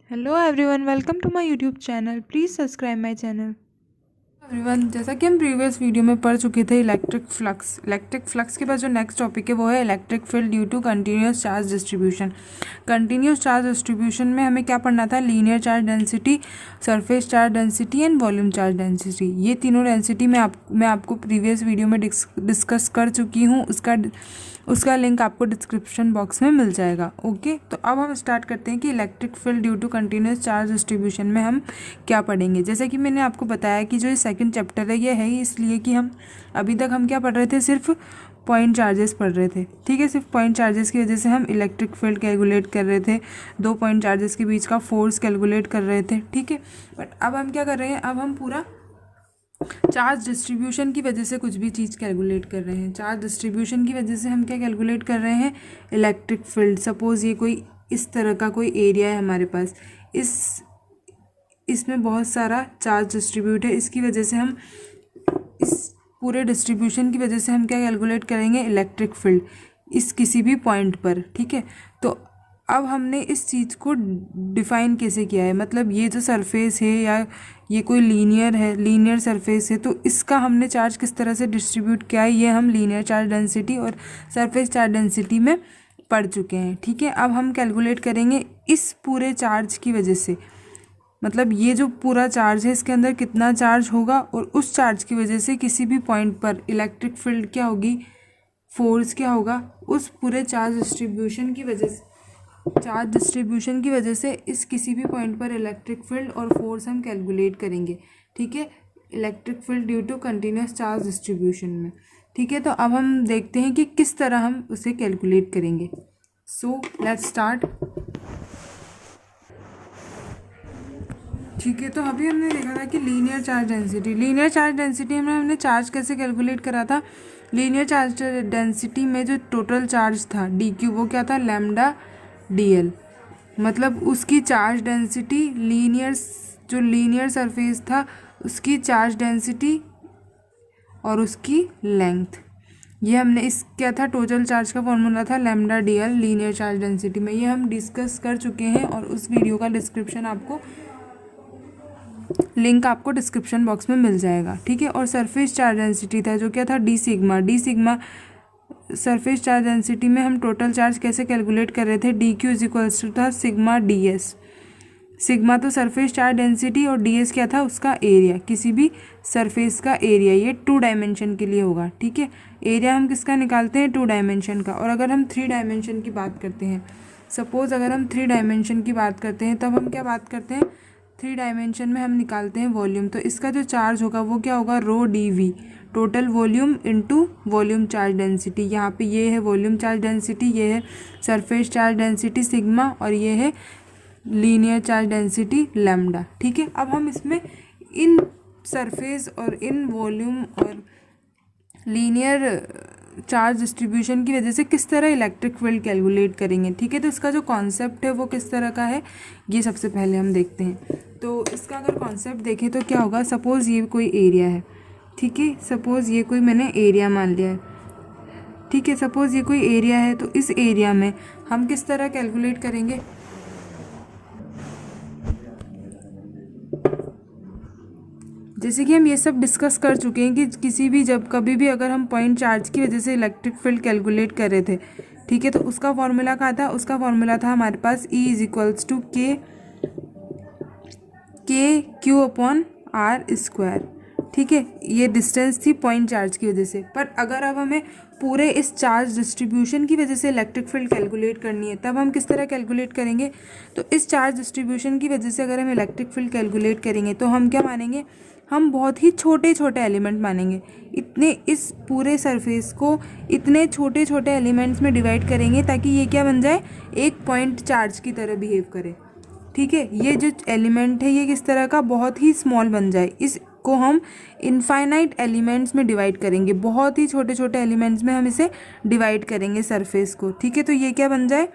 Hello everyone, welcome to my YouTube channel. Please subscribe my channel. Everyone, जैसा कि हम previous video में पढ़ चुके थे इलेक्ट्रिक फ्लक्स के बाद जो नेक्स्ट टॉपिक है वो है electric field due to continuous charge distribution. Continuous charge distribution में हमें क्या पढ़ना था? Linear charge density, surface charge density and volume charge density. ये तीनों डेंसिटी मैं आपको प्रीवियस वीडियो में डिस्कस कर चुकी हूँ। उसका लिंक आपको डिस्क्रिप्शन बॉक्स में मिल जाएगा। ओके, तो अब हम स्टार्ट करते हैं कि electric field due to continuous charge distribution में हम क्या पढ़ेंगे। जैसे कि मैंने आपको बताया कि जो ये सेकंड चैप्टर है ये है ही इसलिए कि हम अभी तक हम क्या पढ़ रहे थे? सिर्फ पॉइंट चार्जेस पढ़ रहे थे। ठीक है, सिर्फ पॉइंट चार्जेस की वजह से हम इलेक्ट्रिक फील्ड कैलकुलेट कर रहे थे, दो पॉइंट चार्जेस के बीच का फोर्स कैलकुलेट कर रहे थे। ठीक है, बट अब हम क्या कर रहे हैं? अब हम पूरा चार्ज डिस्ट्रीब्यूशन की वजह से कुछ भी चीज़ कैलकुलेट कर रहे हैं। चार्ज डिस्ट्रीब्यूशन की वजह से हम क्या कैलकुलेट कर रहे हैं? Electric field. सपोज़ ये कोई इस तरह का कोई एरिया है हमारे पास, इसमें बहुत सारा चार्ज डिस्ट्रीब्यूट है। इसकी वजह से हम इस पूरे डिस्ट्रीब्यूशन की वजह से हम क्या कैलकुलेट करेंगे? इलेक्ट्रिक फील्ड इस किसी भी पॉइंट पर। ठीक है, तो अब हमने इस चीज़ को डिफ़ाइन कैसे किया है? मतलब ये जो सरफेस है या ये कोई लीनियर सरफेस है, तो इसका हमने चार्ज किस तरह से डिस्ट्रीब्यूट किया है ये हम लीनियर चार्ज डेंसिटी और सरफेस चार्ज डेंसिटी में पढ़ चुके हैं। ठीक है, अब हम कैलकुलेट करेंगे इस पूरे चार्ज की वजह से, मतलब ये जो पूरा चार्ज है इसके अंदर कितना चार्ज होगा और उस चार्ज की वजह से किसी भी पॉइंट पर इलेक्ट्रिक फील्ड क्या होगी, फोर्स क्या होगा, उस पूरे चार्ज डिस्ट्रीब्यूशन की वजह से इस किसी भी पॉइंट पर इलेक्ट्रिक फील्ड और फोर्स हम कैलकुलेट करेंगे। ठीक है, electric field due to continuous charge distribution में। ठीक है, तो अब हम देखते हैं कि किस तरह हम उसे कैलकुलेट करेंगे। So let's start. ठीक है, तो अभी हमने देखा था कि लीनियर चार्ज डेंसिटी में हमने चार्ज कैसे कैलकुलेट करा था? लीनियर चार्ज डेंसिटी में जो टोटल चार्ज था डी क्यू, वो क्या था? Lambda D L. मतलब उसकी चार्ज डेंसिटी जो लीनियर सरफेस था उसकी चार्ज डेंसिटी और उसकी लेंथ, ये हमने इस क्या था? टोटल चार्ज का फॉर्मूला था lambda D L linear charge density में। ये हम डिस्कस कर चुके हैं और उस वीडियो का लिंक आपको डिस्क्रिप्शन बॉक्स में मिल जाएगा। ठीक है, और सरफेस चार्ज डेंसिटी था जो क्या था? D sigma. Surface charge density में हम टोटल चार्ज कैसे कैलकुलेट कर रहे थे? D Q is equals to था सिग्मा डी एस। सिग्मा तो सरफेस चार्ज डेंसिटी और डी एस क्या था? उसका एरिया, किसी भी सरफेस का एरिया। ये 2 डायमेंशन के लिए होगा। ठीक है, एरिया हम किसका निकालते हैं? 2 डायमेंशन का। और अगर हम 3 डायमेंशन की बात करते हैं, सपोज अगर हम 3 डायमेंशन की बात करते हैं, तब हम क्या बात करते हैं? 3 डायमेंशन में हम निकालते हैं वॉल्यूम। तो इसका जो चार्ज होगा वो क्या होगा? Rho D V, total volume into volume charge density. यहाँ पे ये है वॉल्यूम चार्ज डेंसिटी, ये है सरफेस चार्ज डेंसिटी सिग्मा और ये है लीनियर चार्ज डेंसिटी लैम्डा। ठीक है, अब हम इसमें इन सरफेस और इन वॉल्यूम और लीनियर चार्ज डिस्ट्रीब्यूशन की वजह से किस तरह इलेक्ट्रिक फील्ड कैलकुलेट करेंगे। ठीक है, तो इसका जो कॉन्सेप्ट है वो किस तरह का है ये सबसे पहले हम देखते हैं। तो इसका अगर कॉन्सेप्ट देखें तो क्या होगा? सपोज़ ये कोई एरिया है। ठीक है, सपोज़ ये कोई मैंने एरिया मान लिया है। ठीक है, सपोज़ ये कोई एरिया है, तो इस एरिया में हम किस तरह कैलकुलेट करेंगे? जैसे कि हम ये सब डिस्कस कर चुके हैं कि कभी भी अगर हम पॉइंट चार्ज की वजह से इलेक्ट्रिक फील्ड कैलकुलेट कर रहे थे, ठीक है, तो उसका फॉर्मूला क्या था? उसका फॉर्मूला था हमारे पास E इज इक्वल्स टू के क्यू अपॉन आर स्क्वायर। ठीक है, ये डिस्टेंस थी पॉइंट चार्ज की वजह से। पर अगर अब हमें पूरे इस चार्ज डिस्ट्रीब्यूशन की वजह से इलेक्ट्रिक फील्ड कैलकुलेट करनी है, तब हम किस तरह कैलकुलेट करेंगे? तो इस चार्ज डिस्ट्रीब्यूशन की वजह से अगर हम इलेक्ट्रिक फील्ड कैलकुलेट करेंगे तो हम क्या मानेंगे? हम बहुत ही छोटे छोटे एलिमेंट मानेंगे। इस पूरे सरफेस को इतने छोटे छोटे एलिमेंट्स में डिवाइड करेंगे ताकि ये क्या बन जाए? एक पॉइंट चार्ज की तरह बिहेव करे। ठीक है, ये जो एलिमेंट है ये किस तरह का? बहुत ही स्मॉल बन जाए। इसको हम इनफाइनाइट एलिमेंट्स में डिवाइड करेंगे, बहुत ही छोटे छोटे एलिमेंट्स में हम इसे डिवाइड करेंगे सरफेस को। ठीक है, तो ये क्या बन जाए?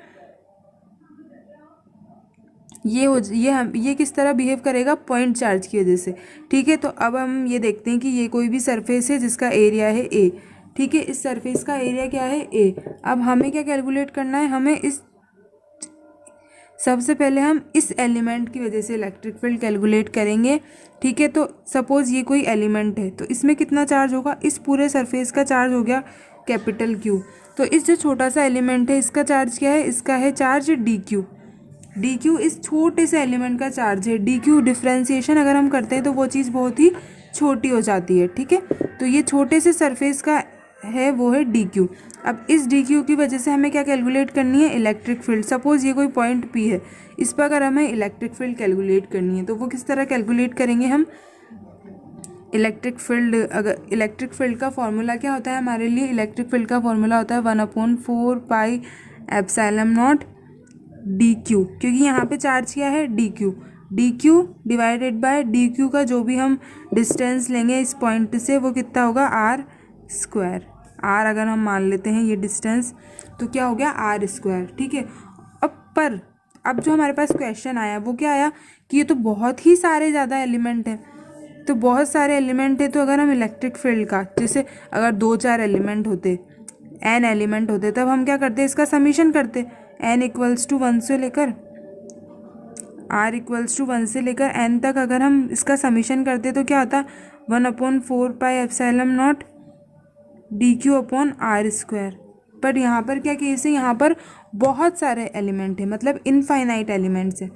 ये किस तरह बिहेव करेगा? पॉइंट चार्ज की वजह से। ठीक है, तो अब हम ये देखते हैं कि ये कोई भी सरफेस है जिसका एरिया है ए। ठीक है, इस सरफेस का एरिया क्या है? ए। अब हमें क्या कैलकुलेट करना है? हमें इस सबसे पहले हम इस एलिमेंट की वजह से इलेक्ट्रिक फील्ड कैलकुलेट करेंगे, ठीक है। तो सपोज़ ये कोई एलिमेंट है, तो इसमें कितना चार्ज होगा, इस पूरे सरफेस का चार्ज हो गया कैपिटल क्यू। तो इस जो छोटा सा एलिमेंट है इसका चार्ज क्या है, इसका है charge D Q. D Q इस छोटे से एलिमेंट का चार्ज है। डी क्यू डिफ्रेंसिएशन अगर हम करते हैं तो वो चीज़ बहुत ही छोटी हो जाती है, ठीक है। तो ये छोटे से सरफेस का है वो है डी क्यू। अब इस डी क्यू की वजह से हमें क्या कैलकुलेट करनी है, इलेक्ट्रिक फील्ड। सपोज़ ये कोई पॉइंट पी है, इस पर अगर हमें इलेक्ट्रिक फील्ड कैलकुलेट करनी है तो वो किस तरह कैलकुलेट करेंगे हम, इलेक्ट्रिक फील्ड, अगर इलेक्ट्रिक फील्ड का फॉर्मूला क्या होता है हमारे लिए, इलेक्ट्रिक फील्ड का फॉर्मूला होता है 1/4 pi epsilon naught D Q, क्योंकि यहाँ पे चार्ज क्या है D Q. D Q divided by D Q का जो भी हम डिस्टेंस लेंगे इस पॉइंट से वो कितना होगा, आर स्क्वायर। आर अगर हम मान लेते हैं ये डिस्टेंस तो क्या हो गया, आर स्क्वायर, ठीक है। अब जो हमारे पास क्वेश्चन आया वो क्या आया कि ये तो बहुत ही सारे ज़्यादा एलिमेंट हैं। तो बहुत सारे एलिमेंट है तो अगर हम इलेक्ट्रिक फील्ड का, जैसे अगर 2-4 एलिमेंट होते, n एलिमेंट होते, तब हम क्या करते, इसका समीशन करते। n = 1 से लेकर r = 1 से लेकर n तक अगर हम इसका समीशन करते तो क्या होता, 1/4 pi epsilon naught D Q upon R square. पर यहाँ पर क्या केस है, यहाँ पर बहुत सारे एलिमेंट है, मतलब इनफाइनाइट एलिमेंट्स है।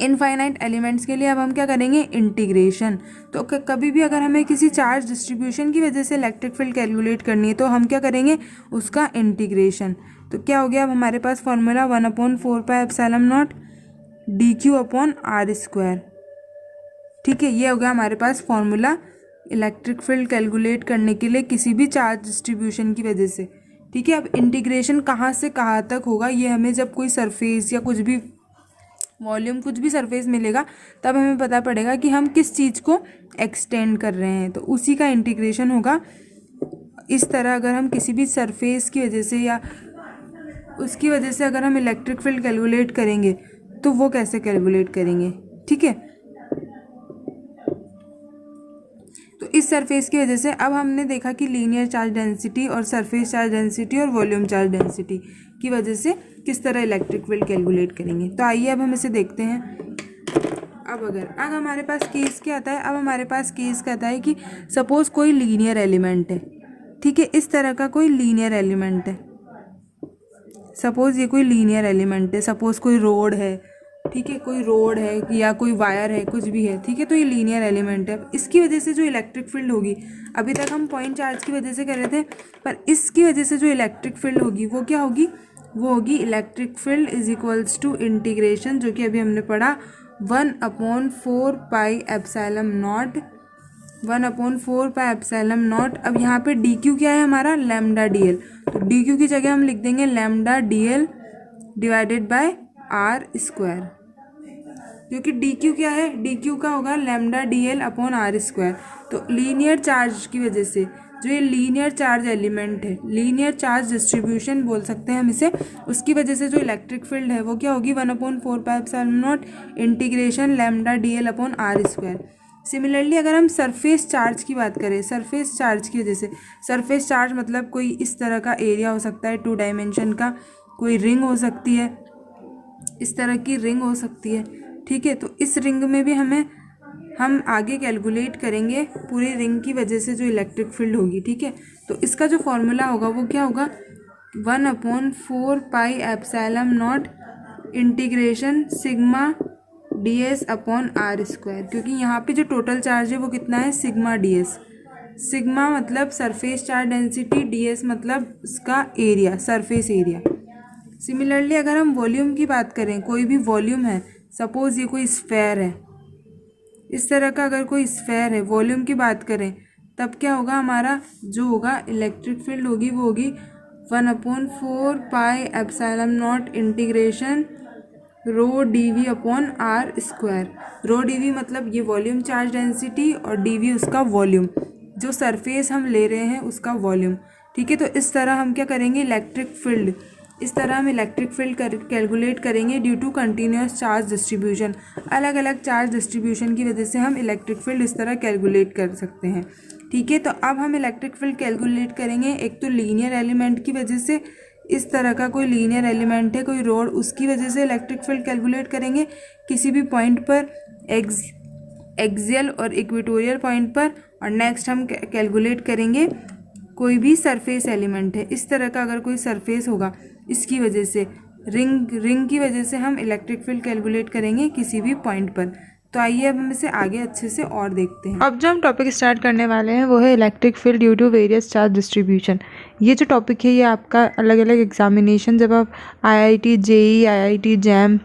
इनफाइनाइट एलिमेंट्स के लिए अब हम क्या करेंगे, इंटीग्रेशन। तो कभी भी अगर हमें किसी चार्ज डिस्ट्रीब्यूशन की वजह से इलेक्ट्रिक फील्ड कैलकुलेट करनी है तो हम क्या करेंगे, उसका इंटीग्रेशन। तो क्या हो गया, अब हमारे पास formula 1/4 pi epsilon naught D Q upon R square, ठीक है। ये हो गया हमारे पास फॉर्मूला इलेक्ट्रिक फील्ड कैलकुलेट करने के लिए किसी भी चार्ज डिस्ट्रीब्यूशन की वजह से, ठीक है। अब इंटीग्रेशन कहाँ से कहाँ तक होगा, ये हमें जब कोई सरफेस या कुछ भी वॉल्यूम, कुछ भी सरफेस मिलेगा तब हमें पता पड़ेगा कि हम किस चीज़ को एक्सटेंड कर रहे हैं, तो उसी का इंटीग्रेशन होगा। इस तरह अगर हम किसी भी सरफेस की वजह से या उसकी वजह से अगर हम इलेक्ट्रिक फील्ड कैलकुलेट करेंगे तो वो कैसे कैलकुलेट करेंगे, ठीक है। तो इस सरफेस की वजह से अब हमने देखा कि लीनियर चार्ज डेंसिटी और सरफेस चार्ज डेंसिटी और वॉल्यूम चार्ज डेंसिटी की वजह से किस तरह इलेक्ट्रिक फील्ड कैलकुलेट करेंगे। तो आइए अब हम इसे देखते हैं। अब हमारे पास केस क्या आता है, अब हमारे पास केस क्या आता है कि सपोज़ कोई लीनियर एलिमेंट है, ठीक है। इस तरह का कोई लीनियर एलिमेंट है, सपोज़ ये कोई लीनियर एलिमेंट है, सपोज़ कोई रोड है, ठीक है, कोई रोड है या कोई वायर है, कुछ भी है, ठीक है। तो ये लीनियर एलिमेंट है। इसकी वजह से जो इलेक्ट्रिक फील्ड होगी, अभी तक हम पॉइंट चार्ज की वजह से कर रहे थे, पर इसकी वजह से जो इलेक्ट्रिक फील्ड होगी वो क्या होगी, वो होगी इलेक्ट्रिक फील्ड = इंटीग्रेशन, जो कि अभी हमने पढ़ा 1/4 pi epsilon naught, 1/4 pi epsilon naught. अब यहाँ पे डी क्यू क्या है हमारा, लैम्डा डी एल। तो डी क्यू की जगह हम लिख देंगे lambda D L divided by R square, क्योंकि डी क्यू क्या है, डी क्यू का होगा lambda D L upon R square. तो लीनियर चार्ज की वजह से जो ये लीनियर चार्ज एलिमेंट है, लीनियर चार्ज डिस्ट्रीब्यूशन बोल सकते हैं हम इसे, उसकी वजह से जो इलेक्ट्रिक फील्ड है वो क्या होगी, 1/4 pi epsilon naught integration lambda D L upon R square. Similarly अगर हम सरफेस चार्ज की बात करें, सरफेस चार्ज की वजह से, सरफेस चार्ज मतलब कोई इस तरह का एरिया हो सकता है 2 डायमेंशन का, कोई रिंग हो सकती है, इस तरह की रिंग हो सकती है, ठीक है। तो इस रिंग में भी हम आगे कैलकुलेट करेंगे पूरी रिंग की वजह से जो इलेक्ट्रिक फील्ड होगी, ठीक है। तो इसका जो फॉर्मूला होगा वो क्या होगा, 1/4 pi epsilon naught integration sigma D S upon R square, क्योंकि यहाँ पे जो टोटल चार्ज है वो कितना है, सिग्मा डी एस। सिग्मा मतलब surface charge density, D S मतलब इसका एरिया, सरफेस एरिया। सिमिलरली अगर हम वॉल्यूम की बात करें, कोई भी वॉल्यूम है, सपोज़ ये कोई स्फेयर है, इस तरह का अगर कोई स्फेयर है, वॉल्यूम की बात करें, तब क्या होगा, हमारा जो होगा इलेक्ट्रिक फील्ड होगी वो होगी 1/4 pi epsilon naught integration rho D V upon R square. Rho D V मतलब ये वॉल्यूम चार्ज डेंसिटी और डी वी उसका वॉल्यूम, जो सरफेस हम ले रहे हैं उसका वॉल्यूम, ठीक है। तो इस तरह हम क्या करेंगे, इलेक्ट्रिक फील्ड, इस तरह हम इलेक्ट्रिक फील्ड कैलकुलेट करेंगे due to continuous charge distribution. अलग अलग चार्ज डिस्ट्रीब्यूशन की वजह से हम इलेक्ट्रिक फील्ड इस तरह कैलकुलेट कर सकते हैं, ठीक है। तो अब हम इलेक्ट्रिक फील्ड कैलकुलेट करेंगे एक तो लीनियर एलिमेंट की वजह से, इस तरह का कोई लीनियर एलिमेंट है, कोई रोड, उसकी वजह से इलेक्ट्रिक फील्ड कैलकुलेट करेंगे किसी भी पॉइंट पर, एक्सियल और इक्वेटोरियल पॉइंट पर। और नेक्स्ट हम कैलकुलेट करेंगे कोई भी सरफेस एलिमेंट है, इस तरह का अगर कोई सरफेस होगा, इसकी वजह से रिंग की वजह से हम इलेक्ट्रिक फील्ड कैलकुलेट करेंगे किसी भी पॉइंट पर। तो आइए अब हम इसे आगे अच्छे से और देखते हैं। अब जो हम टॉपिक स्टार्ट करने वाले हैं वो है electric field due to various charge distribution. ये जो टॉपिक है ये आपका अलग अलग एग्जामिनेशन, जब आप IIT JEE, IIT JAM,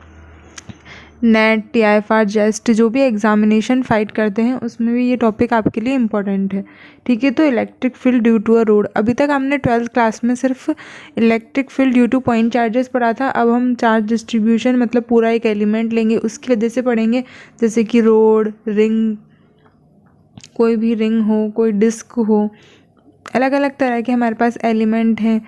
net, TIFR, जेस्ट जो भी एग्जामिनेशन फाइट करते हैं उसमें भी ये टॉपिक आपके लिए इम्पोर्टेंट है। ठीक है, तो electric field due to a rod, अभी तक हमने 12th क्लास में सिर्फ electric field due to point charges पढ़ा था। अब हम चार्ज डिस्ट्रीब्यूशन मतलब पूरा एक एलिमेंट लेंगे, उसकी वजह से पढ़ेंगे, जैसे कि रोड, रिंग, कोई भी रिंग हो, कोई डिस्क हो, अलग अलग तरह के हमारे पास एलिमेंट हैं,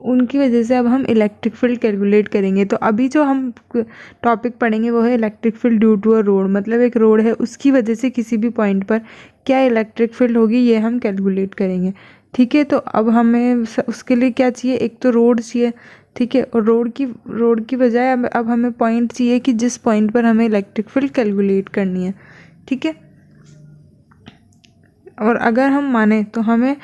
उनकी वजह से अब हम इलेक्ट्रिक फील्ड कैलकुलेट करेंगे। तो अभी जो हम टॉपिक पढ़ेंगे वो है electric field due to a rod, मतलब एक रोड है उसकी वजह से किसी भी पॉइंट पर क्या इलेक्ट्रिक फील्ड होगी ये हम कैलकुलेट करेंगे। ठीक है, तो अब हमें उसके लिए क्या चाहिए, एक तो रोड चाहिए। ठीक है, और रोड की बजाय अब हमें पॉइंट चाहिए कि जिस पॉइंट पर हमें इलेक्ट्रिक फील्ड कैलकुलेट करनी है। ठीक है, और अगर हम माने तो हमें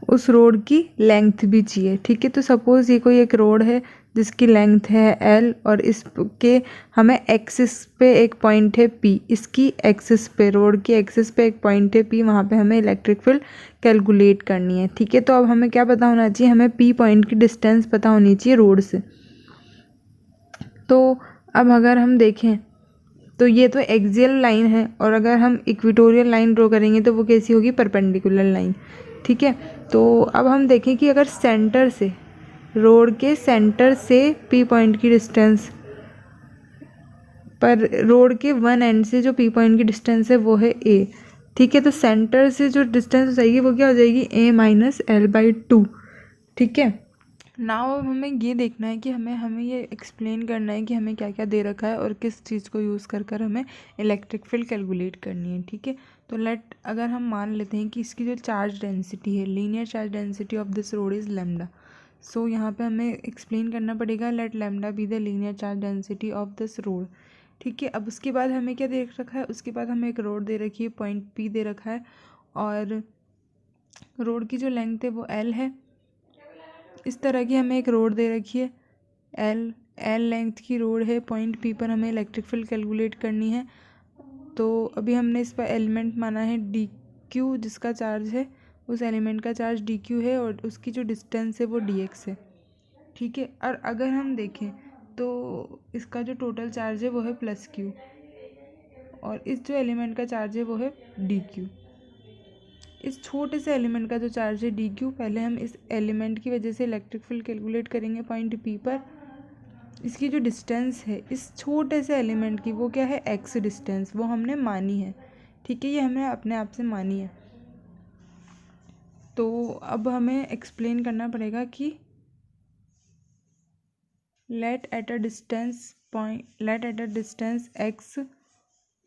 उस रोड की लेंथ भी चाहिए। ठीक है, तो सपोज़ ये कोई एक रोड है जिसकी लेंथ है L और इसके हमें एक्सिस पे एक पॉइंट है P, इसकी एक्सिस पे, रोड की एक्सिस पे एक पॉइंट है P, वहाँ पे हमें इलेक्ट्रिक फील्ड कैलकुलेट करनी है। ठीक है, तो अब हमें क्या पता होना चाहिए, हमें P पॉइंट की डिस्टेंस पता होनी चाहिए रोड से। तो अब अगर हम देखें तो ये तो एक्सियल लाइन है, और अगर हम इक्वेटोरियल लाइन ड्रॉ करेंगे तो वो कैसी होगी, परपेंडिकुलर लाइन। ठीक है, तो अब हम देखें कि अगर सेंटर से, रोड के सेंटर से P पॉइंट की डिस्टेंस पर, रोड के वन एंड से जो P पॉइंट की डिस्टेंस है वो है A। ठीक है, तो सेंटर से जो डिस्टेंस हो जाएगी वो क्या हो जाएगी, A-L/2। ठीक है, नाउ अब हमें ये देखना है कि हमें ये एक्सप्लेन करना है कि हमें क्या क्या दे रखा है और किस चीज़ को यूज़ कर हमें इलेक्ट्रिक फील्ड कैलकुलेट करनी है। ठीक है, तो अगर हम मान लेते हैं कि इसकी जो चार्ज डेंसिटी है, linear charge density of this rod is lambda. So यहाँ पे हमें एक्सप्लेन करना पड़ेगा, let lambda be the linear charge density of this rod. ठीक है, अब उसके बाद हमें क्या दे रखा है, उसके बाद हमें एक रोड दे रखी है, पॉइंट P दे रखा है, और रोड की जो लेंथ है वो L है। इस तरह की हमें एक रोड दे रखी है, L लेंथ की रोड है, पॉइंट P पर हमें इलेक्ट्रिक फील्ड कैलकुलेट करनी है। तो अभी हमने इस पर एलिमेंट माना है DQ, जिसका चार्ज है, उस एलिमेंट का चार्ज DQ है और उसकी जो डिस्टेंस है वो DX है। ठीक है, और अगर हम देखें तो इसका जो टोटल चार्ज है वो है +Q, और इस जो एलिमेंट का चार्ज है वो है DQ। इस छोटे से एलिमेंट का जो चार्ज है DQ, पहले हम इस एलिमेंट की वजह से इलेक्ट्रिक फील्ड कैलकुलेट करेंगे पॉइंट P पर। इसकी जो डिस्टेंस है इस छोटे से एलिमेंट की वो क्या है, x डिस्टेंस, वो हमने मानी है। ठीक है, ये हमने अपने आप से मानी है। तो अब हमें एक्सप्लेन करना पड़ेगा कि let at a distance x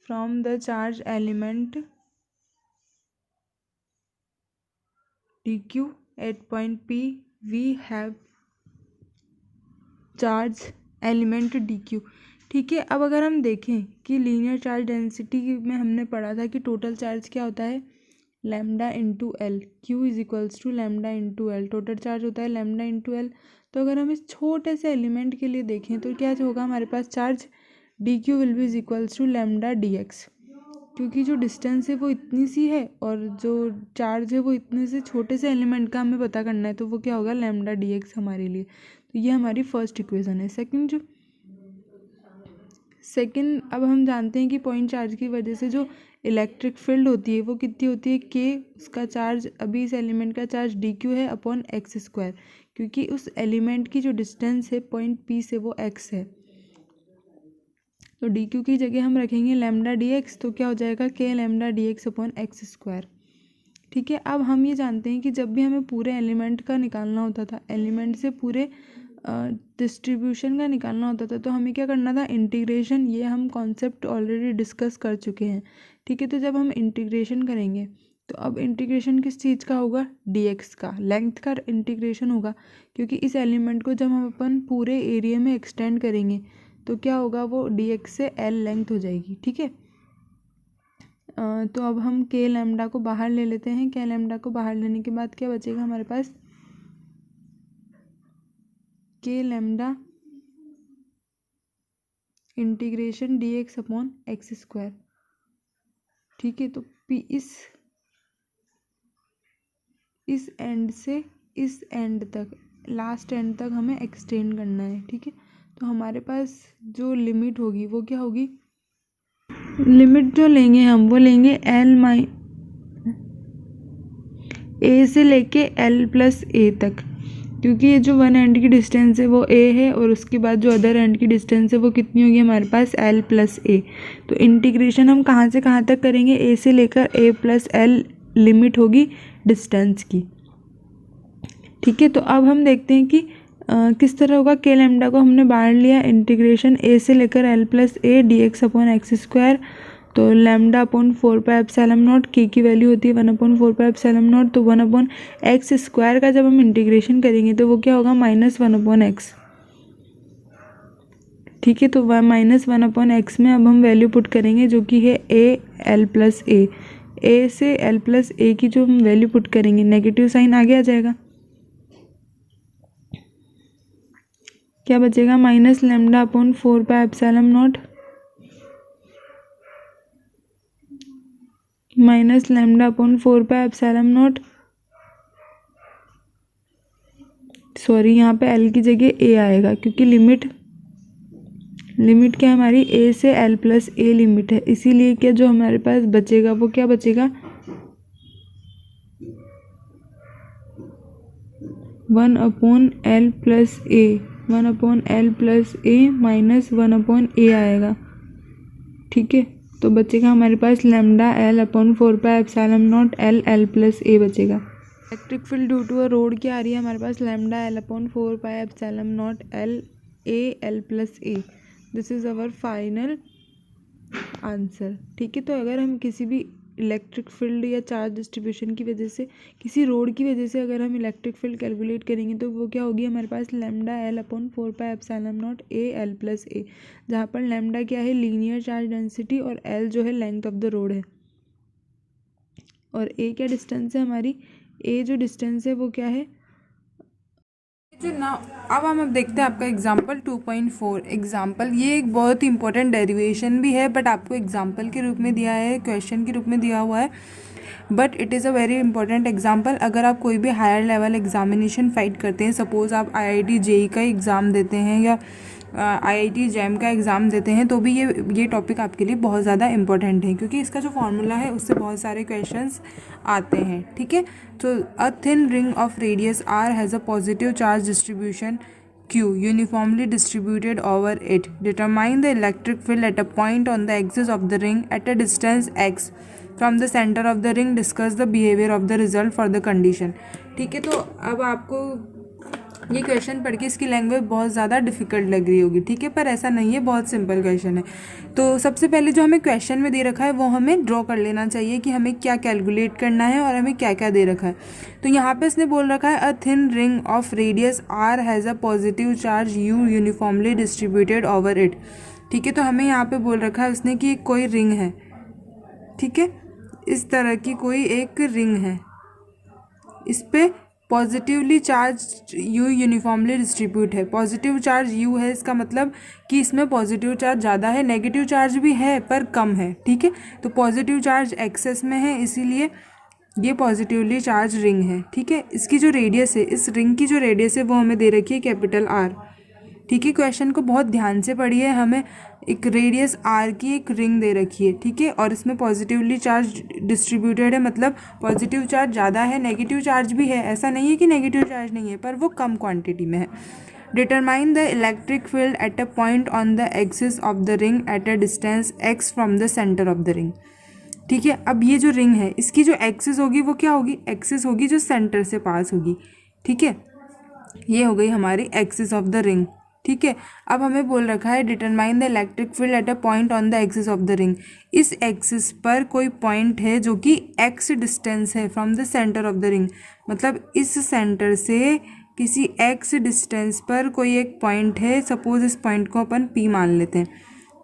from the charge element dq at point P we have charge element DQ। ठीक है, अब अगर हम देखें कि लीनियर चार्ज डेंसिटी में हमने पढ़ा था कि टोटल चार्ज क्या होता है, lambda into L, Q is equals to lambda into L, total charge होता है लैम्डा इंटू एल। तो अगर हम इस छोटे से एलिमेंट के लिए देखें तो क्या होगा, हमारे पास charge DQ will be is equals to lambda DX, क्योंकि जो डिस्टेंस है वो इतनी सी है और जो चार्ज है वो इतने से छोटे से एलिमेंट का हमें पता करना है, तो वो क्या होगा, लैम्डा DX हमारे लिए। तो ये हमारी फर्स्ट इक्वेशन है। सेकंड अब हम जानते हैं कि पॉइंट चार्ज की वजह से जो इलेक्ट्रिक फील्ड होती है वो कितनी होती है, K, उसका चार्ज, अभी इस एलिमेंट का चार्ज DQ है अपॉन x², क्योंकि उस एलिमेंट की जो डिस्टेंस है पॉइंट P से वो x है। तो DQ की जगह हम रखेंगे लैम्डा DX, तो क्या हो जाएगा, K lambda DX upon x²। ठीक है, अब हम ये जानते हैं कि जब भी हमें पूरे एलिमेंट का निकालना होता था, एलिमेंट से पूरे डिस्ट्रीब्यूशन का निकालना होता था, तो हमें क्या करना था, इंटीग्रेशन। ये हम कॉन्सेप्ट ऑलरेडी डिस्कस कर चुके हैं। ठीक है, तो जब हम इंटीग्रेशन करेंगे तो अब इंटीग्रेशन किस चीज़ का होगा, dx का, लेंथ का इंटीग्रेशन होगा, क्योंकि इस एलिमेंट को जब हम अपन पूरे एरिया में एक्सटेंड करेंगे तो क्या होगा, वो dx से l लेंथ हो जाएगी। ठीक है, तो अब हम k लैम्डा को बाहर ले लेते हैं। k लैम्डा को बाहर लेने के बाद क्या बचेगा हमारे पास, k lambda integration dx upon x square. ठीक है, तो p इस एंड से इस एंड तक, लास्ट एंड तक हमें एक्सटेंड करना है। ठीक है, तो हमारे पास जो लिमिट होगी वो क्या होगी, लिमिट जो लेंगे हम वो लेंगे a से लेके l प्लस a तक, क्योंकि ये जो वन एंड की डिस्टेंस है वो a है और उसके बाद जो अदर एंड की डिस्टेंस है वो कितनी होगी हमारे पास l प्लस a। तो इंटीग्रेशन हम कहाँ से कहाँ तक करेंगे, a से लेकर a प्लस l लिमिट होगी डिस्टेंस की। ठीक है, तो अब हम देखते हैं कि किस तरह होगा। k लैम्डा को हमने बाहर लिया, इंटीग्रेशन a से लेकर l plus a dx upon x square. तो लैम्डा अपॉन 4πε0, k की वैल्यू होती है 1/4πε0, तो 1/x स्क्वायर का जब हम इंटीग्रेशन करेंगे तो वो क्या होगा, -1/x। ठीक है, तो -1/x में अब हम वैल्यू पुट करेंगे जो कि है a l प्लस a से l प्लस a की जो हम वैल्यू पुट करेंगे, नेगेटिव साइन आगे आ जाएगा, क्या बचेगा, -λ अपॉन 4πε0 -λ अपॉन 4πε0। सॉरी, यहाँ पे l की जगह a आएगा, क्योंकि लिमिट क्या है हमारी, a से l प्लस a लिमिट है, इसीलिए क्या जो हमारे पास बचेगा वो क्या बचेगा, 1/l plus a, 1/l plus a minus 1/a आएगा। ठीक है, तो बचेगा हमारे पास lambda l upon 4πε0 l plus a बचेगा। Electric field due to a rod क्या आ रही है हमारे पास, lambda l upon 4πε0 l plus a। This is our final answer. ठीक है, तो अगर हम किसी भी इलेक्ट्रिक फील्ड या चार्ज डिस्ट्रीब्यूशन की वजह से, किसी रोड की वजह से अगर हम इलेक्ट्रिक फील्ड कैलकुलेट करेंगे तो वो क्या होगी हमारे पास, lambda l upon 4πε0 l plus a, जहाँ पर लैम्डा क्या है, लीनियर चार्ज डेंसिटी, और l जो है लेंथ ऑफ द रोड है, और a क्या डिस्टेंस है हमारी, a जो डिस्टेंस है वो क्या है जो ना। अब हम देखते हैं आपका एग्जाम्पल 2.4। एग्जाम्पल ये एक बहुत ही इंपॉर्टेंट डेरिवेशन भी है, बट आपको एग्जाम्पल के रूप में दिया है, क्वेश्चन के रूप में दिया हुआ है, but it is a very important example. अगर आप कोई भी हायर लेवल एग्जामिनेशन फाइट करते हैं, सपोज़ आप IIT JEE का एग्ज़ाम देते हैं या IIT JAM का एग्ज़ाम देते हैं, तो भी ये टॉपिक आपके लिए बहुत ज़्यादा इंपॉर्टेंट है, क्योंकि इसका जो फॉर्मूला है उससे बहुत सारे क्वेश्चंस आते हैं। ठीक है, तो a thin ring of radius r has a positive charge distribution Q uniformly distributed over it. Determine the electric field at a point on the axis of the ring at a distance x from the center of the ring. Discuss the behavior of the result for the condition. ठीक है, तो अब आपको ये question पढ़ के इसकी language बहुत ज़्यादा डिफिकल्ट लग रही होगी। ठीक है, पर ऐसा नहीं है, बहुत सिंपल क्वेश्चन है। तो सबसे पहले जो हमें क्वेश्चन में दे रखा है वो हमें ड्रॉ कर लेना चाहिए कि हमें क्या कैलकुलेट करना है और हमें क्या क्या दे रखा है। तो यहाँ पे इसने बोल रखा है a thin ring of radius r has a positive charge u uniformly distributed over it. ठीक है, तो हमें यहाँ पे बोल रखा है उसने कि कोई रिंग है, ठीक है, इस तरह की कोई एक रिंग है, इस पे positively charge u uniformly distribute है। पॉजिटिव चार्ज u है, इसका मतलब कि इसमें पॉजिटिव चार्ज ज़्यादा है, नेगेटिव चार्ज भी है पर कम है। ठीक है, तो पॉजिटिव चार्ज एक्सेस में है, इसीलिए ये पॉजिटिवली चार्ज रिंग है। ठीक है, इसकी जो रेडियस है, इस रिंग की जो रेडियस है वो हमें दे रखी है कैपिटल R। ठीक है, क्वेश्चन को बहुत ध्यान से पढ़िए, हमें एक रेडियस r की एक रिंग दे रखी है। ठीक है, और इसमें पॉजिटिवली चार्ज डिस्ट्रीब्यूटेड है, मतलब पॉजिटिव चार्ज ज़्यादा है, नेगेटिव चार्ज भी है, ऐसा नहीं है कि नेगेटिव चार्ज नहीं है, पर वो कम क्वांटिटी में है। Determine the electric field at a point on the axis of the ring at a distance x from the centre of the ring. ठीक है, अब ये जो रिंग है इसकी जो एक्सिस होगी वो क्या होगी, एक्सिस होगी जो सेंटर से पास होगी। ठीक है, ये हो गई हमारी एक्सिस ऑफ द रिंग। ठीक है। अब हमें बोल रखा है determine the electric field at a point on the axis of the ring. इस एक्सिस पर कोई पॉइंट है जो कि एक्स डिस्टेंस है from the centre of the ring, मतलब इस सेंटर से किसी एक्स डिस्टेंस पर कोई एक पॉइंट है, सपोज इस पॉइंट को अपन पी मान लेते हैं,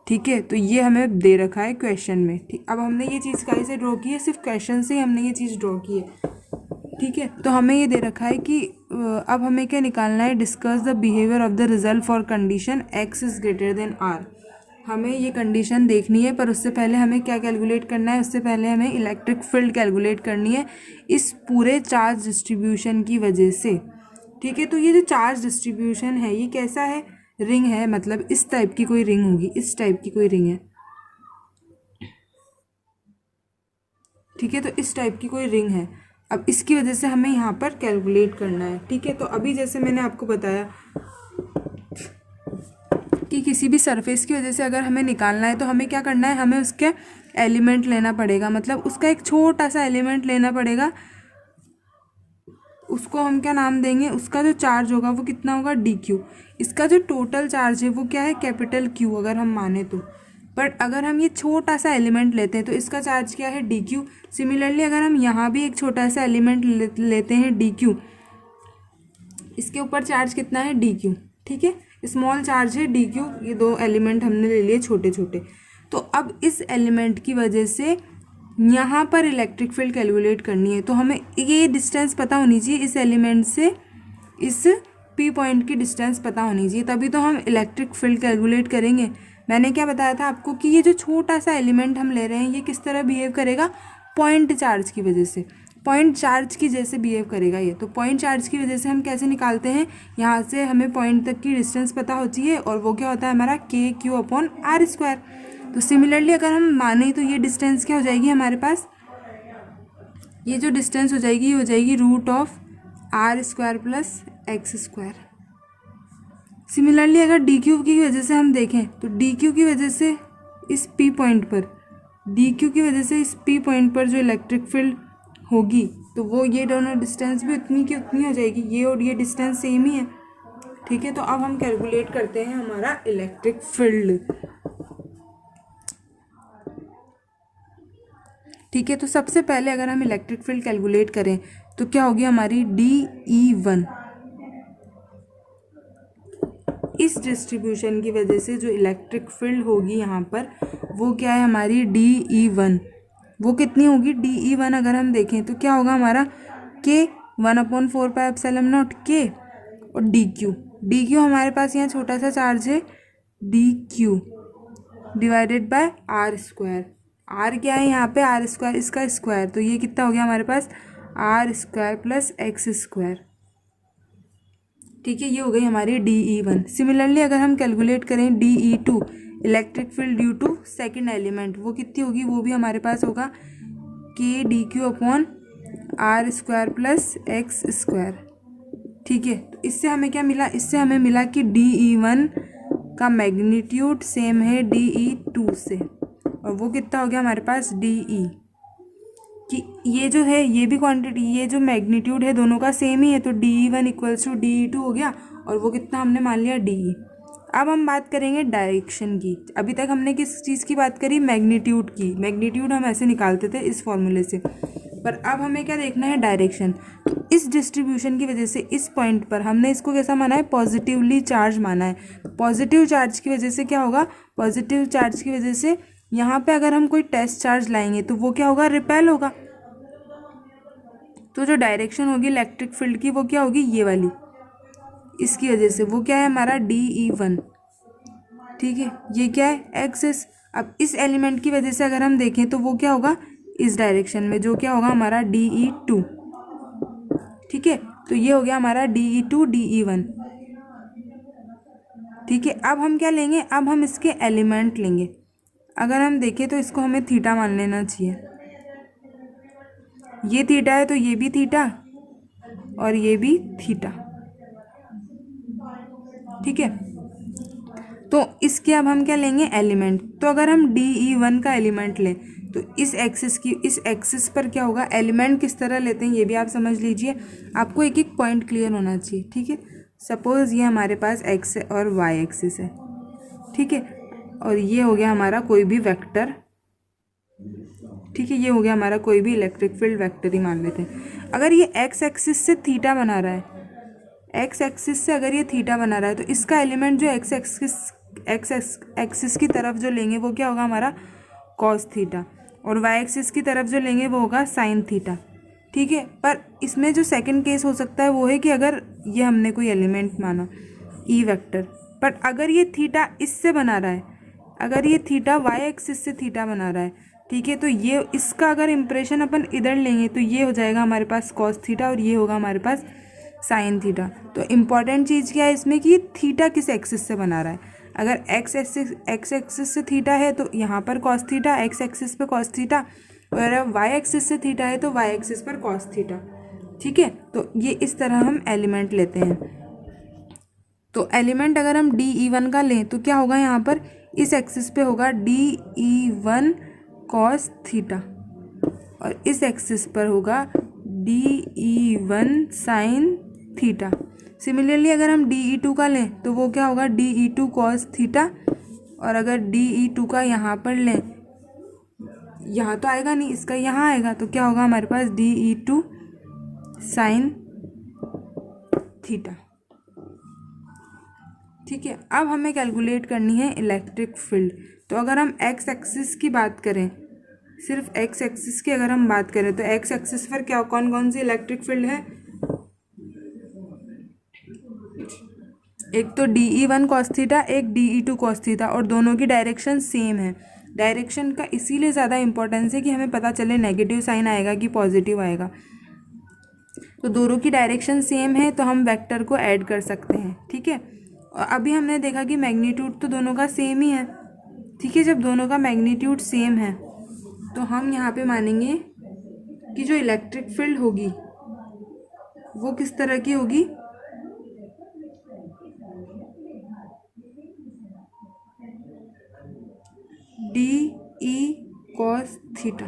ठीक है। तो ये हमें दे रखा है क्वेश्चन में, ठीक। अब हमने ये चीज़ कहीं से ड्रॉ की है, सिर्फ क्वेश्चन से ही हमने ये चीज़ ड्रॉ की है, ठीक है। तो हमें ये दे रखा है कि अब हमें क्या निकालना है, discuss the behaviour of the result for condition X is greater than R. हमें ये कंडीशन देखनी है, पर उससे पहले हमें क्या कैलकुलेट करना है, उससे पहले हमें इलेक्ट्रिक फील्ड कैलकुलेट करनी है इस पूरे चार्ज डिस्ट्रीब्यूशन की वजह से, ठीक है। तो ये जो चार्ज डिस्ट्रीब्यूशन है ये कैसा है, रिंग है, मतलब इस टाइप की कोई रिंग होगी, इस टाइप की कोई रिंग है, ठीक है। तो इस टाइप की कोई रिंग है, अब इसकी वजह से हमें यहाँ पर कैलकुलेट करना है, ठीक है। तो अभी जैसे मैंने आपको बताया कि किसी भी सरफेस की वजह से अगर हमें निकालना है तो हमें क्या करना है, हमें उसके एलिमेंट लेना पड़ेगा, मतलब उसका एक छोटा सा एलिमेंट लेना पड़ेगा, उसको हम क्या नाम देंगे, उसका जो चार्ज होगा वो कितना होगा, डी क्यू। इसका जो टोटल चार्ज है वो क्या है, कैपिटल क्यू अगर हम माने तो। बट अगर हम ये छोटा सा एलिमेंट लेते हैं तो इसका चार्ज क्या है, डी क्यू। सिमिलरली अगर हम यहाँ भी एक छोटा सा एलिमेंट लेते हैं डी क्यू, इसके ऊपर चार्ज कितना है, डी क्यू, ठीक है। स्मॉल चार्ज है डी क्यू, ये दो एलिमेंट हमने ले लिए छोटे छोटे। तो अब इस एलिमेंट की वजह से यहाँ पर इलेक्ट्रिक फील्ड कैलकुलेट करनी है, तो हमें ये डिस्टेंस पता होनी चाहिए इस एलिमेंट से, इस पी पॉइंट की डिस्टेंस पता होनी चाहिए, तभी तो हम इलेक्ट्रिक फील्ड कैलकुलेट करेंगे। मैंने क्या बताया था आपको कि ये जो छोटा सा एलिमेंट हम ले रहे हैं ये किस तरह बिहेव करेगा, पॉइंट चार्ज की वजह से, पॉइंट चार्ज की जैसे बिहेव करेगा ये। तो पॉइंट चार्ज की वजह से हम कैसे निकालते हैं, यहाँ से हमें पॉइंट तक की डिस्टेंस पता होती है, और वो क्या होता है हमारा के क्यू अपॉन आर स्क्वायर। तो सिमिलरली अगर हम माने तो ये डिस्टेंस क्या हो जाएगी हमारे पास, ये जो डिस्टेंस हो जाएगी ये हो जाएगी root of R square plus X square. Similarly अगर डी क्यू की वजह से हम देखें तो डी क्यू की वजह से इस पी पॉइंट पर, डी क्यू की वजह से इस पी पॉइंट पर जो इलेक्ट्रिक फील्ड होगी तो वो ये दोनों डिस्टेंस भी उतनी की उतनी हो जाएगी, ये और ये डिस्टेंस सेम ही है, ठीक है। तो अब हम कैलकुलेट करते हैं हमारा इलेक्ट्रिक फील्ड, ठीक है। तो सबसे पहले अगर हम इलेक्ट्रिक फील्ड कैलकुलेट करें तो क्या होगी हमारी DE1। इस डिस्ट्रीब्यूशन की वजह से जो इलेक्ट्रिक फील्ड होगी यहाँ पर वो क्या है हमारी DE1, वो कितनी होगी DE1 अगर हम देखें तो क्या होगा हमारा K 1/4πε0 K, और डी क्यू हमारे पास यहाँ छोटा सा चार्ज है DQ divided by R square. R क्या है यहाँ पे, आर स्क्वायर, इसका स्क्वायर, तो ये कितना हो गया हमारे पास R square plus X square, ठीक है। ये हो गई हमारी DE1। सिमिलरली अगर हम कैलकुलेट करें DE2 electric field due to second element, वो कितनी होगी, वो भी हमारे पास होगा K D Q upon R square plus X square, ठीक है। तो इससे हमें क्या मिला, इससे हमें मिला कि DE1 का मैग्नीट्यूड सेम है DE2 से, और वो कितना हो गया हमारे पास DE, कि ये जो है ये भी क्वांटिटी, ये जो मैग्नीट्यूड है दोनों का सेम ही है, तो DE1 इक्वल्स टू DE2 हो गया, और वो कितना हमने मान लिया DE। अब हम बात करेंगे डायरेक्शन की। अभी तक हमने किस चीज़ की बात करी, मैग्नीट्यूड की। मैग्नीट्यूड हम ऐसे निकालते थे इस फॉर्मूले से, पर अब हमें क्या देखना है, डायरेक्शन। तो इस डिस्ट्रीब्यूशन की वजह से इस पॉइंट पर हमने इसको कैसा माना है, पॉजिटिवली चार्ज माना है। पॉजिटिव चार्ज की वजह से क्या होगा, पॉजिटिव चार्ज की वजह से यहाँ पे अगर हम कोई टेस्ट चार्ज लाएंगे तो वो क्या होगा, रिपेल होगा। तो जो डायरेक्शन होगी इलेक्ट्रिक फील्ड की वो क्या होगी, ये वाली, इसकी वजह से वो क्या है हमारा DE1, ठीक है। ये क्या है, एक्सिस। अब इस एलिमेंट की वजह से अगर हम देखें तो वो क्या होगा, इस डायरेक्शन में, जो क्या होगा हमारा DE2, ठीक है। तो ये हो गया हमारा DE2 DE1, ठीक है। अब हम क्या लेंगे, अब हम इसके एलिमेंट लेंगे। अगर हम देखें तो इसको हमें थीटा मान लेना चाहिए, ये थीटा है तो ये भी थीटा और ये भी थीटा, ठीक है। तो इसके अब हम क्या लेंगे, एलिमेंट। तो अगर हम DE1 का एलिमेंट लें तो इस एक्सिस पर क्या होगा, एलिमेंट किस तरह लेते हैं ये भी आप समझ लीजिए। आपको एक एक पॉइंट क्लियर होना चाहिए, ठीक है। सपोज़ ये हमारे पास एक्स और वाई एक्सिस है, ठीक है, और ये हो गया हमारा कोई भी वेक्टर, ठीक है, ये हो गया हमारा कोई भी इलेक्ट्रिक फील्ड वेक्टर ही मान लेते हैं। अगर ये एक्स एक्सिस से थीटा बना रहा है, एक्स एक्सिस से अगर ये थीटा बना रहा है तो इसका एलिमेंट जो एक्स एक्सिस की तरफ जो लेंगे वो क्या होगा हमारा कॉस थीटा, और वाई एक्सिस की तरफ जो लेंगे वो होगा साइन थीटा, ठीक है। पर इसमें जो सेकंड केस हो सकता है वो है कि अगर ये हमने कोई एलिमेंट माना ई वेक्टर, बट अगर ये थीटा इससे बना रहा है, अगर ये थीटा वाई एक्सिस से थीटा बना रहा है, ठीक है, तो ये इसका अगर इम्प्रेशन अपन इधर लेंगे तो ये हो जाएगा हमारे पास कॉस थीटा और ये होगा हमारे पास साइन थीटा। तो इम्पॉर्टेंट चीज़ क्या है इसमें कि थीटा किस एक्सिस से बना रहा है। अगर एक्स एक्सिस से थीटा है तो यहाँ पर कॉस थीटा, एक्स एक्सिस पे कॉस थीटा, और अगर वाई एक्सिस से थीटा है तो वाई एक्सिस पर कॉस थीटा, ठीक है। तो ये इस तरह हम एलिमेंट लेते हैं। तो एलिमेंट अगर हम DE1 का लें तो क्या होगा, यहाँ पर इस एक्सिस पे होगा DE1 कॉस थीटा और इस एक्सिस पर होगा DE1 साइन थीटा। सिमिलरली अगर हम DE2 का लें तो वो क्या होगा DE2 कॉस थीटा, और अगर DE2 का यहाँ पर लें, यहाँ तो आएगा नहीं, इसका यहाँ आएगा, तो क्या होगा हमारे पास DE2 साइन थीटा, ठीक है। अब हमें कैलकुलेट करनी है इलेक्ट्रिक फील्ड। तो अगर हम एक्स एक्सिस की बात करें, सिर्फ एक्स एक्सिस की अगर हम बात करें तो एक्स एक्सिस पर क्या कौन कौन सी इलेक्ट्रिक फील्ड है, एक तो DE1 कॉस थीटा, एक DE2 कॉस थीटा, और दोनों की डायरेक्शन सेम है। डायरेक्शन का इसीलिए ज़्यादा इंपॉर्टेंस है कि हमें पता चले नेगेटिव साइन आएगा कि पॉजिटिव आएगा। तो दोनों की डायरेक्शन सेम है तो हम वेक्टर को ऐड कर सकते हैं, ठीक है। और अभी हमने देखा कि मैग्नीट्यूड तो दोनों का सेम ही है, ठीक है। जब दोनों का मैग्नीट्यूड सेम है तो हम यहाँ पे मानेंगे कि जो इलेक्ट्रिक फील्ड होगी वो किस तरह की होगी, DE cos theta.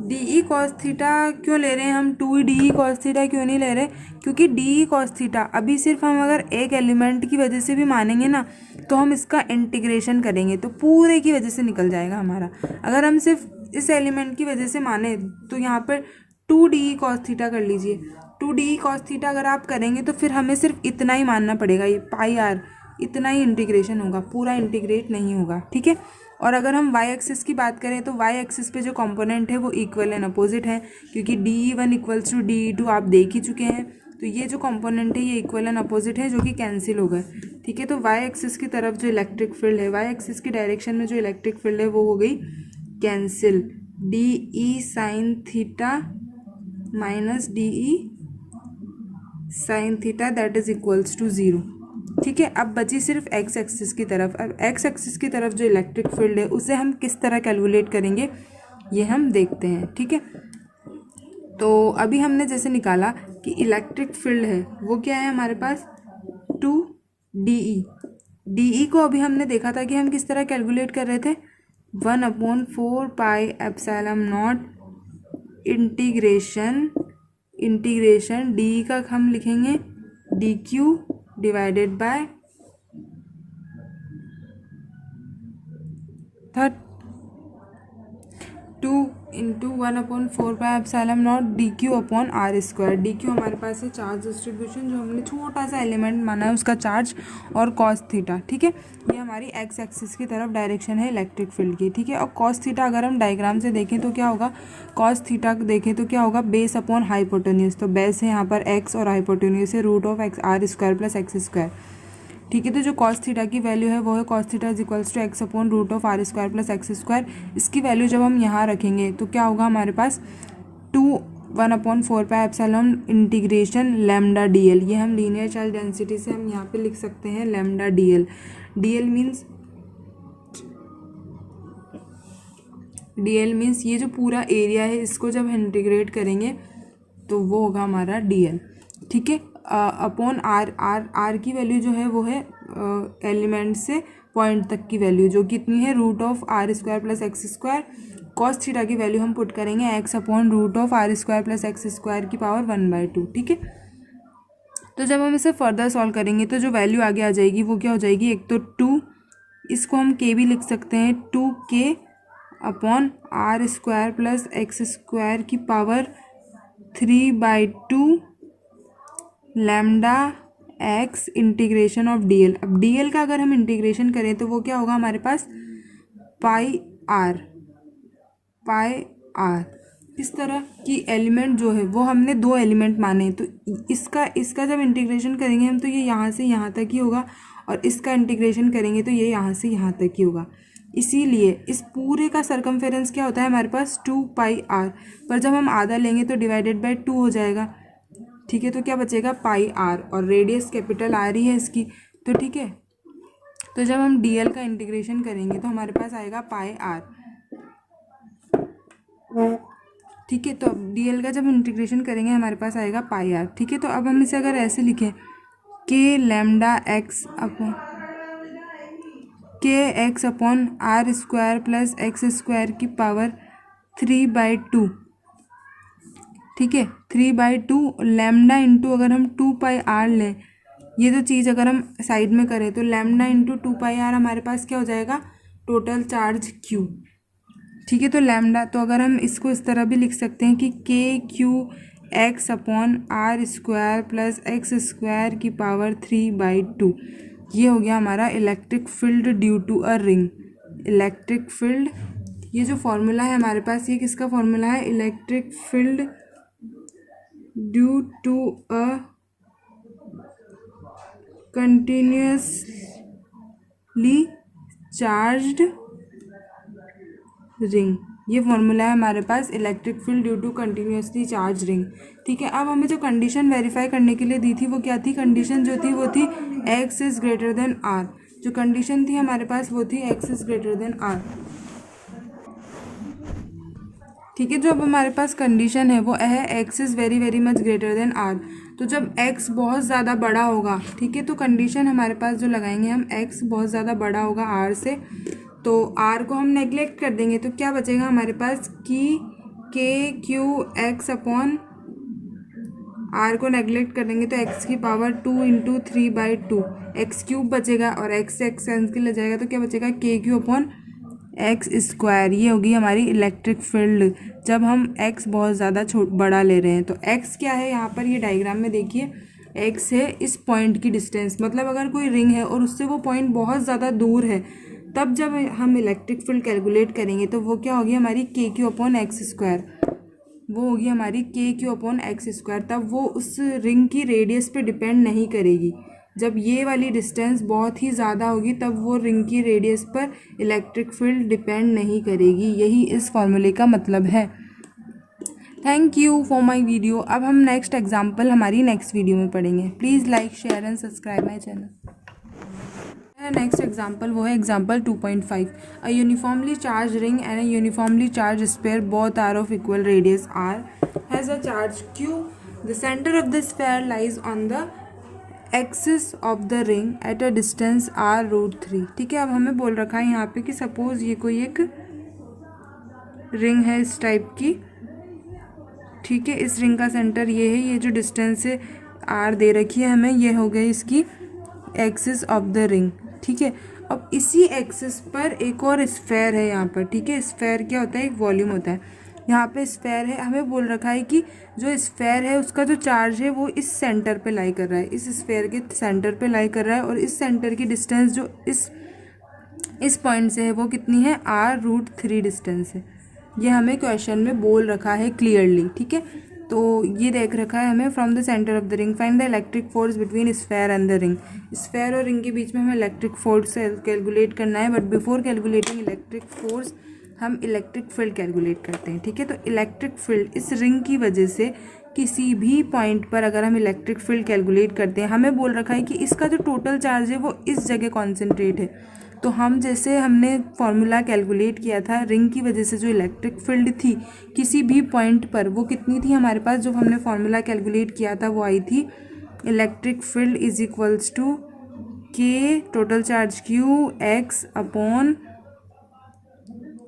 DE cos theta क्यों ले रहे हैं हम, 2DE कॉस थीटा क्यों नहीं ले रहे, क्योंकि DE कॉस थीटा अभी सिर्फ हम अगर एक एलिमेंट की वजह से भी मानेंगे ना तो हम इसका इंटीग्रेशन करेंगे तो पूरे की वजह से निकल जाएगा हमारा। अगर हम सिर्फ इस एलिमेंट की वजह से माने तो यहाँ पर 2DE कॉस थीटा कर लीजिए। 2DE कॉस थीटा अगर आप करेंगे तो फिर हमें सिर्फ इतना ही मानना पड़ेगा, ये पाई आर इतना ही इंटीग्रेशन होगा, पूरा इंटीग्रेट नहीं होगा, ठीक है। और अगर हम वाई एक्सिस की बात करें तो वाई एक्सिस पे जो कंपोनेंट है वो इक्वल एंड अपोजिट है, क्योंकि DE1 इक्वल्स टू DE2 आप देख ही चुके हैं। तो ये जो कंपोनेंट है ये इक्वल एंड अपोजिट है जो कि कैंसिल हो गए, ठीक है। तो वाई एक्सिस की तरफ जो इलेक्ट्रिक फील्ड है, वाई एक्सिस की डायरेक्शन में जो इलेक्ट्रिक फील्ड है वो हो गई cancel, DE sine theta minus DE sine theta that is equals to 0, ठीक है। अब बची सिर्फ एक्स एक्सिस की तरफ। अब एक्स एक्सिस की तरफ जो इलेक्ट्रिक फील्ड है उसे हम किस तरह कैलकुलेट करेंगे ये हम देखते हैं, ठीक है। तो अभी हमने जैसे निकाला कि इलेक्ट्रिक फील्ड है वो क्या है हमारे पास 2DE। DE को अभी हमने देखा था कि हम किस तरह कैलकुलेट कर रहे थे, 1/4 pi epsilon naught integration DE का हम लिखेंगे DQ divided bye 2 into 1/4 pi epsilon not DQ upon R square. DQ हमारे पास है चार्ज डिस्ट्रीब्यूशन, जो हमने छोटा सा एलिमेंट माना है उसका चार्ज, और कॉस थीटा, ठीक है। ये हमारी एक्स एक्सिस की तरफ डायरेक्शन है इलेक्ट्रिक फील्ड की, ठीक है। और कॉस थीटा अगर हम डायग्राम से देखें तो क्या होगा, कॉस थीटा देखें तो क्या होगा, बेस अपॉन हाइपोटेन्यूज। तो बेस है यहाँ पर x और हाइपोटेन्यूज है √R square plus X square, ठीक है। तो जो कॉस थीटा की वैल्यू है वो है cos theta is equals to x upon √R square plus X square. इसकी वैल्यू जब हम यहाँ रखेंगे तो क्या होगा हमारे पास 1/4 pi epsilon integration lambda DL। ये हम लीनियर चार्ज डेंसिटी से हम यहाँ पे लिख सकते हैं लैम्डा DL। DL मीन्स ये जो पूरा एरिया है इसको जब इंटीग्रेट करेंगे तो वो होगा हमारा DL, ठीक है। अपॉन R की वैल्यू जो है वो है एलिमेंट से पॉइंट तक की वैल्यू जो कितनी है √R square plus X square. Cos theta की वैल्यू हम पुट करेंगे x upon √R square plus X square की पावर 1/2, ठीक है। तो जब हम इसे फर्दर सॉल्व करेंगे तो जो वैल्यू आगे आ जाएगी वो क्या हो जाएगी, एक तो 2, इसको हम के भी लिख सकते हैं, 2k upon R square plus X square की power 3/2 lambda X integration of dl। अब dl का अगर हम इंटीग्रेशन करें तो वो क्या होगा हमारे पास, पाई आर। इस तरह की एलिमेंट जो है वो हमने दो एलिमेंट माने, तो इसका जब इंटीग्रेशन करेंगे हम तो ये यहाँ से यहाँ तक ही होगा, और इसका इंटीग्रेशन करेंगे तो ये यहाँ से यहाँ तक ही होगा। इसीलिए इस पूरे का सर्कमफेरेंस क्या होता है हमारे पास, 2πr, पर जब हम आधा लेंगे तो डिवाइडेड बाय 2 हो जाएगा। ठीक है, तो क्या बचेगा, पाई आर, और रेडियस कैपिटल आर ही है इसकी, तो ठीक है। तो जब हम dl का इंटीग्रेशन करेंगे तो हमारे पास आएगा पाई आर। ठीक है, तो अब dl का जब इंटीग्रेशन करेंगे हमारे पास आएगा पाई आर। ठीक है, तो अब हम इसे अगर ऐसे लिखें, k lambda X upon R square plus X square की पावर 3/2। ठीक है, 3/2 लैम्डा इंटू अगर हम 2πr लें, ये जो चीज़ अगर हम साइड में करें तो लैम्डा इंटू 2πr हमारे पास क्या हो जाएगा, टोटल चार्ज q। ठीक है, तो लैम्डा, तो अगर हम इसको इस तरह भी लिख सकते हैं कि k X upon R square plus X square की पावर 3/2, ये हो गया हमारा electric field due to a ring. Electric field, ये जो फॉर्मूला है हमारे पास, ये किसका फॉर्मूला है, electric field due to a continuously charged ring. ये फॉर्मूला है हमारे पास electric field due to continuously charge ring. ठीक है, अब हमें जो कंडीशन वेरीफाई करने के लिए दी थी वो क्या थी, कंडीशन जो थी वो थी x is greater then r। जो कंडीशन थी हमारे पास वो थी x is greater then r। ठीक है, जो अब हमारे पास कंडीशन है वो है x is very very much greater than r। तो जब x बहुत ज़्यादा बड़ा होगा, ठीक है, तो कंडीशन हमारे पास जो लगाएंगे हम, x बहुत ज़्यादा बड़ा होगा r से, तो r को हम नेग्लेक्ट कर देंगे, तो क्या बचेगा हमारे पास कि k/x अपॉन r को नेग्लेक्ट कर देंगे तो x की पावर 2 इंटू 3/2 x³ बचेगा, और x से x कैंसिल हो जाएगा तो क्या बचेगा, k³ अपॉन एक्स स्क्वायर। ये होगी हमारी इलेक्ट्रिक फील्ड जब हम x बहुत ज़्यादा बड़ा ले रहे हैं। तो x क्या है यहाँ पर, ये डायग्राम में देखिए, x है इस पॉइंट की डिस्टेंस, मतलब अगर कोई रिंग है और उससे वो पॉइंट बहुत ज़्यादा दूर है, तब जब हम इलेक्ट्रिक फील्ड कैलकुलेट करेंगे तो वो क्या होगी हमारी, k³ अपॉन एक्स स्क्वायर। वो होगी हमारी k³ अपॉन एक्स स्क्वायर। तब वो उस रिंग की रेडियस पे डिपेंड नहीं करेगी। जब ये वाली डिस्टेंस बहुत ही ज़्यादा होगी तब वो रिंग की रेडियस पर इलेक्ट्रिक फील्ड डिपेंड नहीं करेगी। यही इस फॉर्मूले का मतलब है। Thank you for my video. अब हम नेक्स्ट एग्जाम्पल हमारी नेक्स्ट वीडियो में पढ़ेंगे। Please like share and subscribe my channel. Next example वो है example 2.5। A uniformly charge ring and a uniformly charge sphere both are of equal radius r has a charge q। The centre of the sphere lies on the axis of the ring at a distance r√3। ठीक है, अब हमें बोल रखा है यहाँ पे कि सपोज ये कोई एक रिंग है इस टाइप की। ठीक है, इस रिंग का सेंटर ये है, ये जो डिस्टेंस है r दे रखी है हमें, ये हो गई इसकी एक्सिस ऑफ द रिंग। ठीक है, अब इसी एक्सिस पर एक और स्फेयर है यहाँ पर। ठीक है, स्फेयर क्या होता है, एक वॉल्यूम होता है। यहाँ पे स्फेयर है, हमें बोल रखा है कि जो स्फेयर है उसका जो चार्ज है वो इस सेंटर पे लाई कर रहा है, इस स्फेयर के सेंटर पे लाई कर रहा है, और इस सेंटर की डिस्टेंस जो इस पॉइंट से है वो कितनी है, r√3 डिस्टेंस है। ये हमें क्वेश्चन में बोल रखा है क्लियरली। ठीक है, तो ये देख रखा है हमें, from the centre of the ring find the electric force between sphere and the ring. Sphere और रिंग के बीच में हमें इलेक्ट्रिक फोर्स कैलकुलेट करना है, but before calculating electric force हम इलेक्ट्रिक फील्ड कैलकुलेट करते हैं। ठीक है, तो इलेक्ट्रिक फील्ड इस रिंग की वजह से किसी भी पॉइंट पर अगर हम इलेक्ट्रिक फील्ड कैलकुलेट करते हैं, हमें बोल रखा है कि इसका जो टोटल चार्ज है वो इस जगह कॉन्सेंट्रेट है। तो हम जैसे हमने फॉर्मूला कैलकुलेट किया था, रिंग की वजह से जो इलेक्ट्रिक फील्ड थी किसी भी पॉइंट पर, वो कितनी थी हमारे पास, जो हमने फॉर्मूला कैलकुलेट किया था वो आई थी, electric field is equals to K total charge q x upon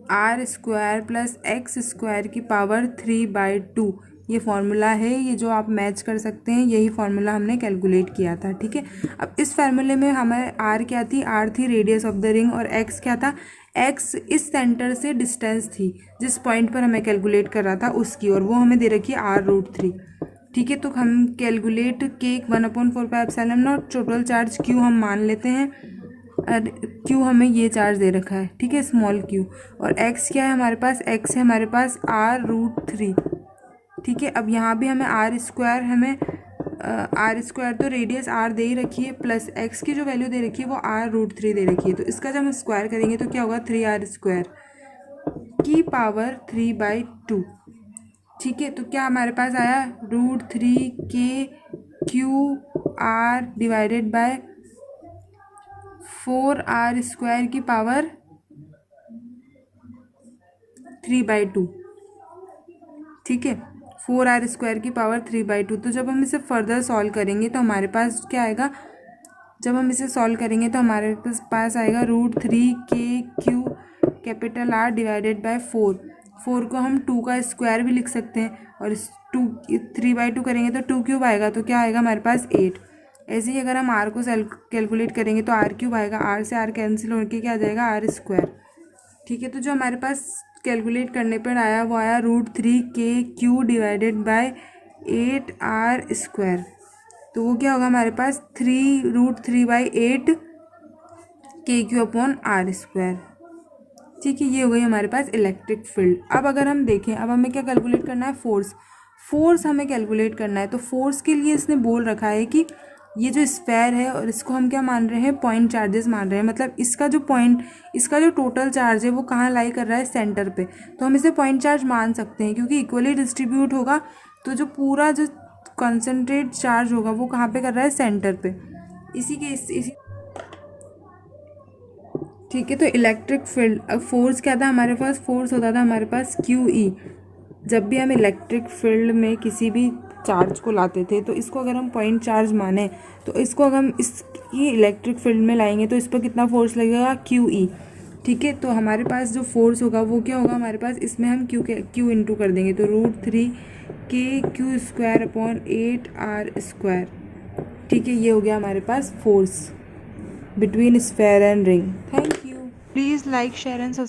r² plus x² की पावर 3/2। ये फार्मूला है, ये जो आप मैच कर सकते हैं, यही फार्मूला हमने कैलकुलेट किया था। ठीक है, अब इस फार्मूले में हमें आर क्या थी, आर थी रेडियस ऑफ द रिंग, और एक्स क्या था, एक्स इस सेंटर से डिस्टेंस थी जिस पॉइंट पर हमें कैलकुलेट कर रहा था उसकी, और वो हमें दे रखी है r√3। ठीक है, तो हम कैलकुलेट के 1/4πε0 टोटल चार्ज क्यू हम मान लेते हैं, और क्यू हमें ये चार्ज दे रखा है। ठीक है, स्मॉल क्यू, और एक्स क्या है हमारे पास, एक्स है हमारे पास r√3। ठीक है, अब यहाँ भी हमें r² तो रेडियस r दे ही रखी है, प्लस एक्स की जो वैल्यू दे रखी है वो r√3 दे रखी है, तो इसका जब हम स्क्वायर करेंगे तो क्या होगा, 3r² की पावर 3/2। ठीक है, तो क्या हमारे पास आया, √3 के Q r divided by 4r² की पावर 3/2। ठीक है, 4r² की पावर 3/2। तो जब हम इसे फर्दर सॉल्व करेंगे तो हमारे पास क्या आएगा, जब हम इसे सॉल्व करेंगे तो हमारे पास आएगा √3 के Q capital R divided by 4 को हम 2 का स्क्वायर भी लिख सकते हैं, और इस 3/2 करेंगे तो 2³ आएगा, तो क्या आएगा हमारे पास 8। ऐसे ही अगर हम R को कैलकुलेट करेंगे तो r³ आएगा, R से R कैंसिल होकर क्या आ जाएगा, r²। ठीक है, तो जो हमारे पास कैलकुलेट करने पर आया वो आया √3 के क्यू डिवाइडेड बाय 8r²। तो वो क्या होगा हमारे पास, √3/8 के क्यू अपॉन r²। ठीक है, ये हो गई हमारे पास इलेक्ट्रिक फील्ड। अब अगर हम देखें, अब हमें क्या कैलकुलेट करना है, फोर्स हमें कैलकुलेट करना है। तो फोर्स के लिए इसने बोल रखा है कि ये जो स्फेयर है और इसको हम क्या मान रहे हैं, पॉइंट चार्जेस मान रहे हैं, मतलब इसका जो टोटल चार्ज है वो कहाँ लाई कर रहा है, सेंटर पे। तो हम इसे पॉइंट चार्ज मान सकते हैं क्योंकि इक्वली डिस्ट्रीब्यूट होगा, तो जो पूरा जो कंसनट्रेट चार्ज होगा वो कहाँ पे कर रहा है, सेंटर पे। इसी ठीक है, तो इलेक्ट्रिक फील्ड फोर्स क्या था हमारे पास, फोर्स होता था हमारे पास QE। जब भी हम इलेक्ट्रिक फील्ड में किसी भी चार्ज को लाते थे, तो इसको अगर हम पॉइंट चार्ज माने तो इसको अगर हम इसकी इलेक्ट्रिक फील्ड में लाएंगे तो इस पर कितना फोर्स लगेगा, QE। ठीक है, तो हमारे पास जो फोर्स होगा वो क्या होगा हमारे पास, इसमें हम Q इंटू कर देंगे, तो √3 के क्यू² अपॉन 8r²। ठीक है, ये हो गया हमारे पास force between sphere and ring. Thank you. Please like, share and